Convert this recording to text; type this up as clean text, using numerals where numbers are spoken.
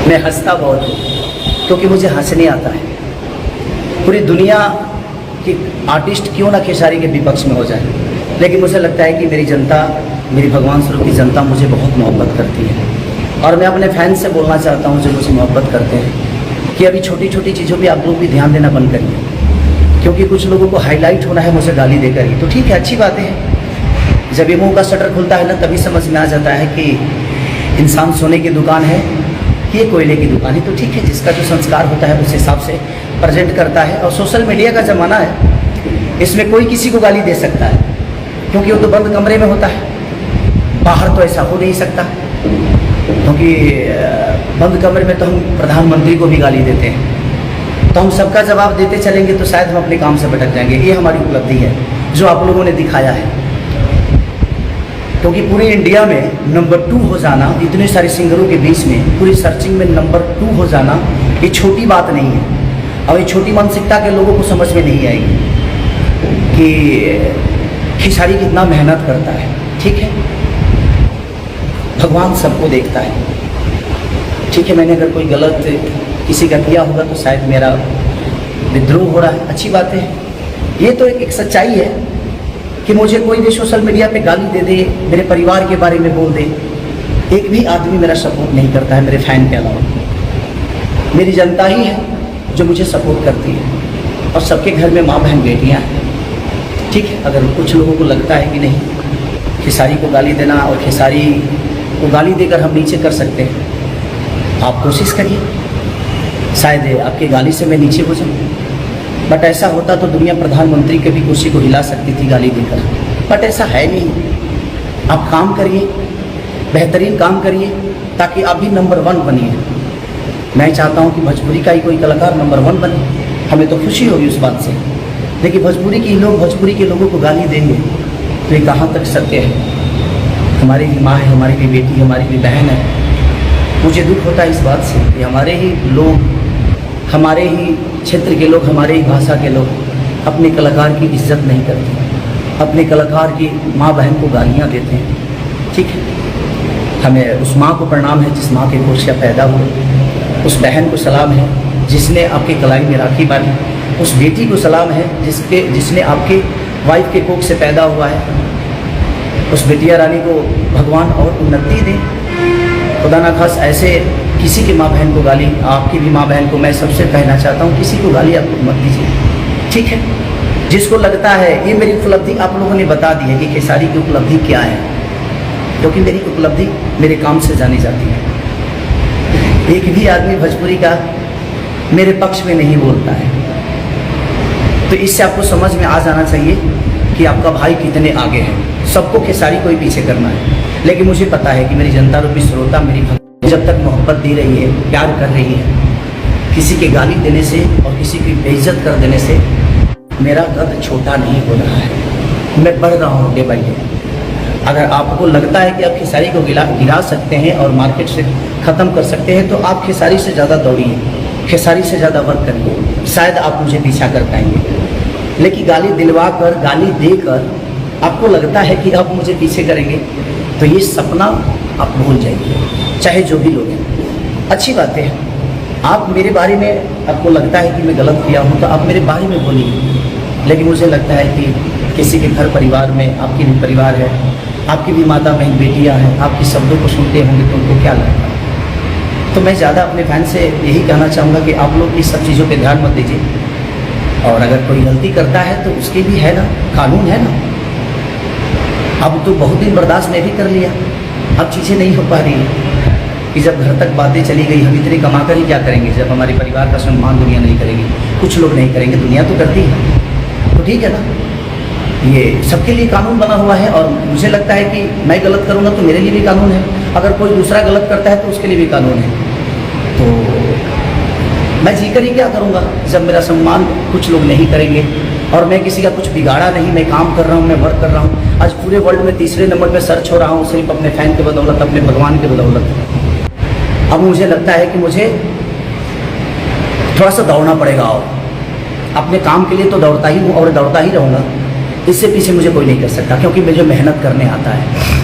मैं हंसता बहुत हूँ क्योंकि मुझे हंसने आता है। पूरी दुनिया की आर्टिस्ट क्यों ना खेसारी के विपक्ष में हो जाए, लेकिन मुझे लगता है कि मेरी जनता, मेरी भगवान स्वरूप की जनता मुझे बहुत मोहब्बत करती है। और मैं अपने फैंस से बोलना चाहता हूँ जो मुझे मोहब्बत करते हैं कि अभी छोटी छोटी चीज़ों पर आप लोग भी ध्यान देना बंद करिए, क्योंकि कुछ लोगों को हाईलाइट होना है मुझे गाली देकर ही। तो ठीक है, अच्छी बातें हैं। जब ये मुँह का शटर खुलता है ना, तभी समझ में आ जाता है कि इंसान सोने की दुकान है कि ये कोयले की दुकान है। तो ठीक है, जिसका जो संस्कार होता है उस हिसाब से प्रेजेंट करता है। और सोशल मीडिया का ज़माना है, इसमें कोई किसी को गाली दे सकता है, क्योंकि वो तो बंद कमरे में होता है। बाहर तो ऐसा हो नहीं सकता, क्योंकि बंद कमरे में तो हम प्रधानमंत्री को भी गाली देते हैं। तो हम सबका जवाब देते चलेंगे तो शायद हम अपने काम से भटक जाएंगे। ये हमारी उपलब्धि है जो आप लोगों ने दिखाया है, क्योंकि पूरे इंडिया में नंबर 2 हो जाना, इतने सारे सिंगरों के बीच में पूरी सर्चिंग में नंबर 2 हो जाना, ये छोटी बात नहीं है। और ये छोटी मानसिकता के लोगों को समझ में नहीं आएगी कि खेसारी कितना मेहनत करता है। ठीक है, भगवान सबको देखता है। ठीक है, मैंने अगर कोई गलत किसी का किया होगा तो शायद मेरा विद्रोह हो रहा है, अच्छी बात है। ये तो एक सच्चाई है कि मुझे कोई भी सोशल मीडिया पे गाली दे दे, मेरे परिवार के बारे में बोल दे, एक भी आदमी मेरा सपोर्ट नहीं करता है मेरे फैन के अलावा। मेरी जनता ही है जो मुझे सपोर्ट करती है, और सबके घर में माँ बहन बेटियाँ हैं। ठीक है, अगर कुछ लोगों को लगता है कि नहीं खेसारी को गाली देना और खेसारी को गाली देकर हम नीचे कर सकते हैं, आप कोशिश करिए, शायद आपकी गाली से मैं नीचे हो जाऊँ। बट ऐसा होता तो दुनिया प्रधानमंत्री के भी कुर्सी को हिला सकती थी गाली देकर, बट ऐसा है नहीं। आप काम करिए, बेहतरीन काम करिए, ताकि आप भी नंबर 1 बनिए। मैं चाहता हूं कि भोजपुरी का ही कोई कलाकार नंबर 1 बने, हमें तो खुशी होगी उस बात से। लेकिन भोजपुरी के लोगों को गाली देंगे तो ये कहाँ तक सत्य है? हमारी भी माँ है, हमारी भी बेटी, हमारी भी बहन है। मुझे दुख होता है इस बात से कि हमारे ही लोग, हमारे ही क्षेत्र के लोग, हमारे ही भाषा के लोग अपने कलाकार की इज्जत नहीं करते, अपने कलाकार की माँ बहन को गालियाँ देते हैं। ठीक है, हमें उस माँ को प्रणाम है जिस माँ के कोख से पैदा हुए, उस बहन को सलाम है जिसने आपके कलाई में राखी बांधी, उस बेटी को सलाम है जिसने आपके वाइफ के कोख से पैदा हुआ है। उस बिटिया रानी को भगवान और उन्नति दे, खुदा ना खास ऐसे किसी की माँ बहन को गाली, आपकी भी माँ बहन को मैं सबसे कहना चाहता हूँ, किसी को गाली आप मत दीजिए। ठीक है, जिसको लगता है ये मेरी उपलब्धि आप लोगों ने बता दी है कि खेसारी की उपलब्धि क्या है, क्योंकि मेरी उपलब्धि मेरे काम से जानी जाती है। एक भी आदमी भोजपुरी का मेरे पक्ष में नहीं बोलता है, तो इससे आपको समझ में आ जाना चाहिए कि आपका भाई कितने आगे है। सबको खेसारी को ही पीछे करना है, लेकिन मुझे पता है कि मेरी जनता रूपी श्रोता मेरी जब तक मोहब्बत दे रही है, प्यार कर रही है, किसी के गाली देने से और किसी की बेइज्जत कर देने से मेरा कद छोटा नहीं हो रहा है, मैं बढ़ रहा हूँ डे बाई डे। अगर आपको लगता है कि आप खेसारी को गिरा सकते हैं और मार्केट से ख़त्म कर सकते हैं, तो आप खेसारी से ज़्यादा दौड़िए, खेसारी से ज़्यादा वर्क करिए, शायद आप मुझे पीछा कर पाएंगे। लेकिन गाली दिलवा कर, गाली देकर आपको लगता है कि आप मुझे पीछे करेंगे, तो ये सपना आप भूल जाइए, चाहे जो भी लोग हैं। अच्छी बात है, आप मेरे बारे में आपको लगता है कि मैं गलत किया हूँ तो आप मेरे बारे में बोलिए, लेकिन मुझे लगता है कि किसी के घर परिवार में, आपकी भी परिवार है, आपकी भी माता बहन बेटियाँ हैं, आपके शब्दों को सुनते होंगे तो उनको क्या लगता है। तो मैं ज़्यादा अपने फैन से यही कहना चाहूँगा कि आप लोग इस सब चीज़ों पर ध्यान मत दीजिए, और अगर कोई गलती करता है तो उसके भी है ना, कानून है ना। अब तो बहुत दिन बर्दाश्त मैं भी कर लिया, अब चीज़ें नहीं हो पा रही है कि जब घर तक बातें चली गई, हम इतने कमा कर ही क्या करेंगे जब हमारे परिवार का सम्मान दुनिया नहीं करेगी, कुछ लोग नहीं करेंगे, दुनिया तो करती है। तो ठीक है ना, ये सबके लिए कानून बना हुआ है, और मुझे लगता है कि मैं गलत करूँगा तो मेरे लिए भी कानून है, अगर कोई दूसरा गलत करता है तो उसके लिए भी कानून है। तो मैं जीकर ही क्या करूँगा जब मेरा सम्मान कुछ लोग नहीं करेंगे, और मैं किसी का कुछ बिगाड़ा नहीं, मैं काम कर रहा हूँ, मैं वर्क कर रहा हूँ। आज पूरे वर्ल्ड में तीसरे नंबर पे सर्च हो रहा हूँ, सिर्फ अपने फैन के बदौलत, अपने भगवान के बदौलत। अब मुझे लगता है कि मुझे थोड़ा सा दौड़ना पड़ेगा, और अपने काम के लिए तो दौड़ता ही हूँ और दौड़ता ही रहूँगा। इससे पीछे मुझे कोई नहीं कर सकता, क्योंकि मुझे मेहनत करने आता है।